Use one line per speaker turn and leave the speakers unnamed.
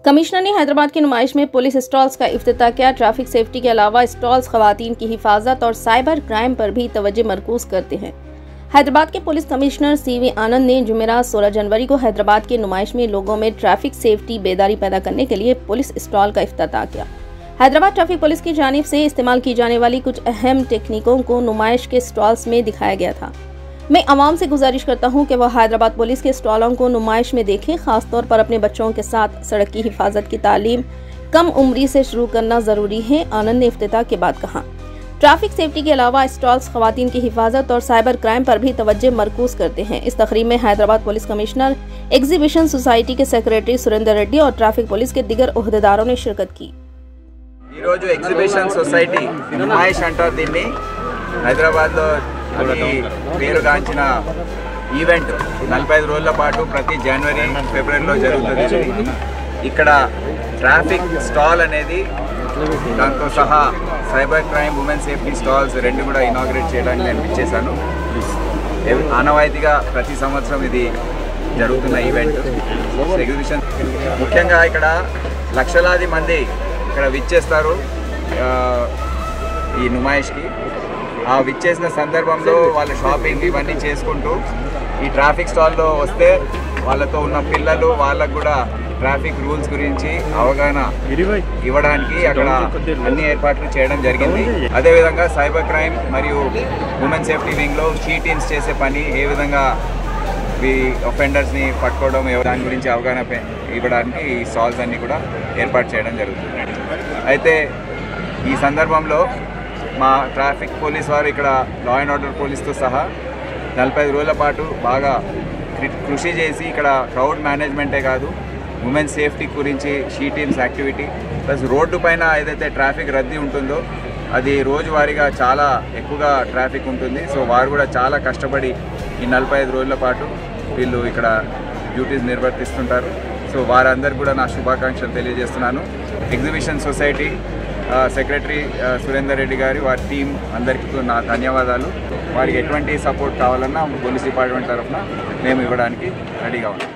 Commissioner ने हैदराबाद की नुमाइश में पुलिस स्टॉल्स का इफ्तिताह किया। ट्रैफिक सेफ्टी के अलावा स्टॉल्स खवातीन की हिफाजत और साइबर क्राइम पर भी तवज्जो मरकूज करते हैं। हैदराबाद के पुलिस कमिश्नर CV आनंद ने जुमेरात 16 जनवरी को हैदराबाद की नुमाइश में लोगों में ट्रैफिक सेफ्टी बेदारी पैदा करने के लिए पुलिस स्टॉल का इफ्तिताह किया। हैदराबाद ट्रैफिक पुलिस की जानिब से इस्तेमाल की जाने वाली कुछ अहम टेक्निकों को नुमाइश के स्टॉल्स में दिखाया गया था। मैं आवाम से गुजारिश करता हूं कि वह हैदराबाद पुलिस के स्टॉलों को नुमाइश में देखें। खासतौर पर अपने बच्चों के साथ सड़क की हिफाजत की तालीम कम उम्री से शुरू करना जरूरी है, आनंद ने इफ्तिताह के बाद कहा। ट्रैफिक सेफ्टी के अलावा स्टॉल्स खवातीन की हिफाजत और साइबर क्राइम पर भी तवज्जो मरकूज करते हैं। इस तकरीब में Hyderabad police commissioner, exhibition society के सेक्रेटरी सुरेंदर रेड्डी और ट्रैफिक पुलिस के दिगर ओहदेदारों ने शिरकत की।
एग्जीबिशन सोसाइटी नुमाइश अंटाరు దీన్ని హైదరాబాద్లో అది పేరుగాంచిన ఈవెంట్ 45 రోజుల పాటు ప్రతి జనవరి ఫిబ్రవరిలో జరుగుతుంది। ఇక్కడ ట్రాఫిక్ స్టాల్ అనేది దాంతో సహా cyber crime, women safety stalls రెండు కూడా ఇనాగ్రేట్ చేయడానికి నేను ఇచ్చేసాను। ఆనవాయితీగా ప్రతి సంవత్సరం ఇది జరుగుతున్న ఈవెంట్ ఎగ్జిబిషన్। ముఖ్యంగా ఇక్కడ లక్షలాది మంది ఇక్కడ విచ్చేస్తారు ఈ నుమాయిష్కి। ఆ విచ్చేసిన సందర్భంలో వాళ్ళ షాపింగ్ ఇవన్నీ చేసుకుంటూ ఈ ట్రాఫిక్ స్టాల్లో వస్తే వాళ్ళతో ఉన్న పిల్లలు వాళ్ళకు కూడా ట్రాఫిక్ రూల్స్ గురించి అవగాహన ఇవ్వడానికి అక్కడ అన్ని ఏర్పాట్లు చేయడం జరిగింది। అదేవిధంగా సైబర్ క్రైమ్ మరియు ఉమెన్ సేఫ్టీ వింగ్లో షీ టీమ్స్ చేసే పని ఏ విధంగా ఈ ఒఫెండర్స్ని పట్టుకోవడం దాని గురించి అవగాహన ఇవ్వడానికి ఈ స్టాల్స్ అన్నీ కూడా ఏర్పాటు చేయడం జరుగుతుంది। అయితే ఈ సందర్భంలో మా ట్రాఫిక్ పోలీస్ వారు ఇక్కడ లా అండ్ ఆర్డర్ పోలీస్తో సహా 45 రోజుల పాటు బాగా కృషి చేసి ఇక్కడ క్రౌడ్ మేనేజ్మెంటే కాదు, ఉమెన్ సేఫ్టీ గురించి she teams activity plus road పైన ఏదైతే ట్రాఫిక్ రద్దీ ఉంటుందో అది రోజువారీగా చాలా ఎక్కువగా ట్రాఫిక్ ఉంటుంది। సో వారు కూడా చాలా కష్టపడి ఈ 45 రోజుల పాటు వీళ్ళు ఇక్కడ డ్యూటీస్ నిర్వర్తిస్తుంటారు। సో వారందరికీ కూడా నా శుభాకాంక్షలు తెలియజేస్తున్నాను। Exhibition society secretary Surender Reddy గారి వారి టీం అందరికీ నా ధన్యవాదాలు। వారికి ఎటువంటి సపోర్ట్ కావాలన్నా పోలీస్ డిపార్ట్మెంట్ తరఫున మేము ఇవ్వడానికి రెడీగా ఉన్నాం।